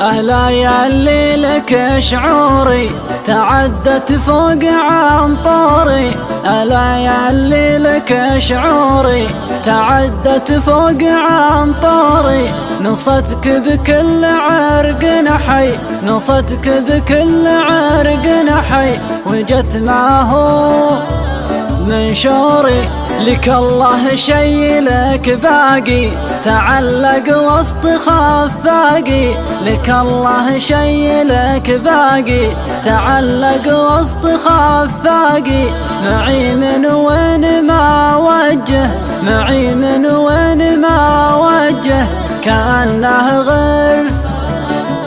أهلا ياللي لك شعوري تعدت فوق عنطوري. أهلا ياللي لك شعوري تعدت فوق عنطوري. نصتك بكل عرق نحي، نصتك بكل عرق نحي، وجت ما هو منشوري. لك الله شي لك باقي تعلق وسط خفاقي. لك الله شي لك باقي تعلق وسط خفاقي. معي من وين ما وجه، معي من وين ما وجه، كأنه غرس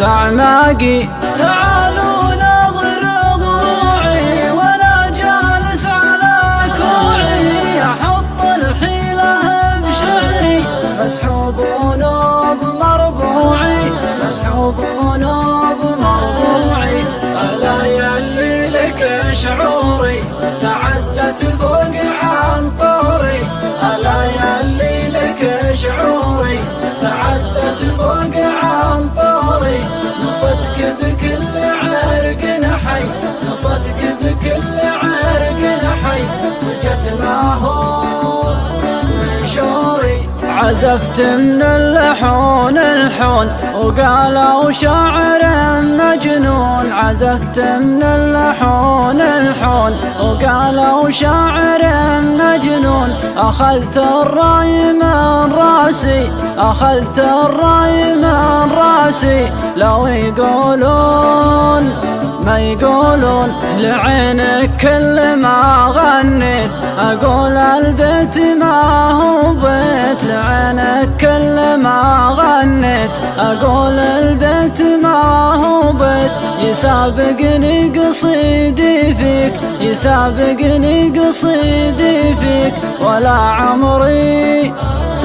بأعماقي. تعالوا ناظر ضلوعي وانا جالس على كوعي، احط الحيلة بشعري مسحوب ونوب مربوعي، مسحوب ونوب مربوعي. ألا ياللي لك شعوري تعدت فوق عنطوري. ألا ياللي لك شعوري تعدت فوق عنطوري. نصتك بكل عرق نحي، نصتك بكل عرق نحي، وجت ما هو منشوري. عزفت من اللحون الحون وقالوا شاعر مجنون. عزفت من اللحون الحون وقالوا شاعر مجنون. أخذت الراي من راسي، أخذت الراي من راسي. لو يقولون ما يقولون لعينك كل ما غنيت، أقول البيت ما هو بيت. لعينك كل ما غنيت أقول البيت ما هو بيت. يسابقني قصيدي فيك، يسابقني قصيدي فيك، ولا عمري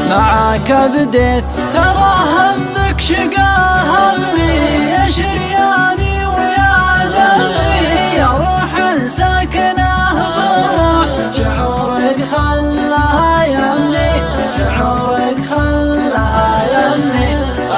معاك بديت. ترى همك شقا همي يا شرياني ويا دمي، يا روح ساكنه بالروح، شعورك خلاها يمني، شعورك خلاها يمني.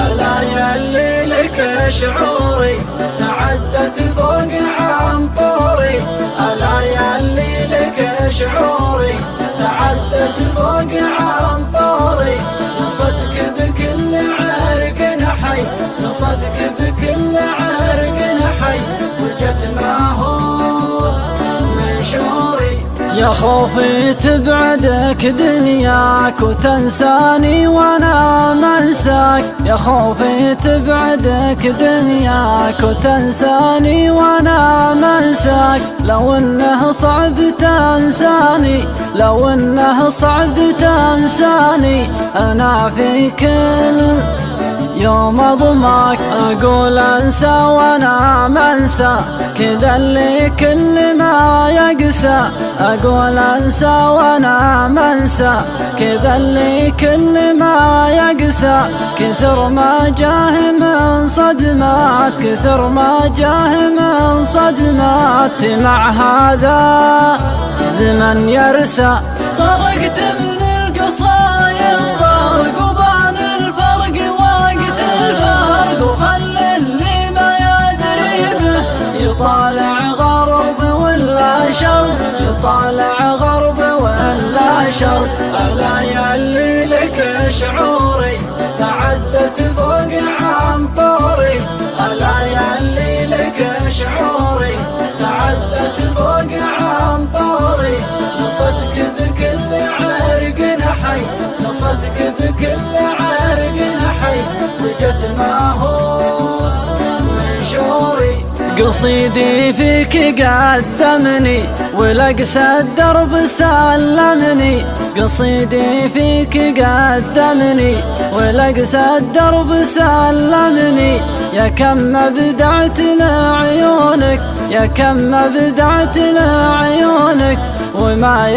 ألا ياللي لك شعوري تعدت فوق عنطوري. ألا ياللي لك شعوري تعدت فوق عنطوري. نصتك بكل عرق نحي، نصتك بكل عرق نحي، وجت ما هو منشوري. يا خوفي تبعدك دنياك وتنساني وانا منساك، يا خوفي تبعدك دنياك وتنساني وانا منساك. لو انه صعب تنساني، لو انه صعب تنساني، انا في كل يوم اضمك. اقول انسى وانا منسى، كذا اللي كل ما يقسى. اقول انسى وانا منسى، كذا اللي كل ما يقسى. كثر ما جاه من صدمات، كثر ما جاه من صدمات، مع هذا زمن يرسى. طرقت من القصايد طرق وبان الفرق وقت الفرق، وخلي اللي ما يدري به يطالع غرب ولا شرق، يطالع غرب ولا شرق. ألا ياللي لك شعوري تعدت فوق عنطوري. ألا ياللي لك شعوري تعدت فوق عنطوري. نصتك بكل عرق نحي، نصتك بكل عرق نحي، وجت ما هو منشوري. قصيدي فيك قدمني ولقسى الدرب سلمني، قصيدي فيك قدمني ولقسى الدرب سلمني. يا كم ابدعت لعيونك، يا كم ابدعت لعيونك، وما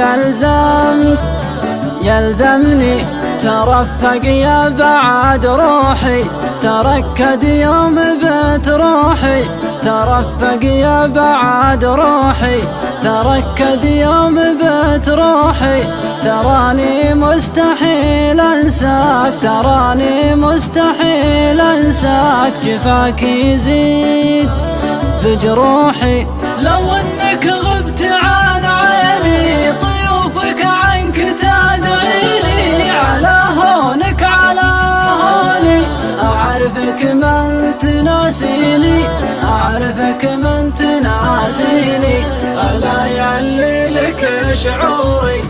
يلزمني. ترفق يا بعد روحي تركد يوم بيت روحي، ترفق يا بعد روحي تركد يوم بيت روحي، تراني مستحيل انساك، تراني مستحيل انساك. جفاك يزيد بجروحي لو انك غبت عن عيني، طيوفك عنك تدعيني. على هونك على هوني، اعرفك من تناسيني، اعرفك من تناسيني. الا يعلي لك شعوري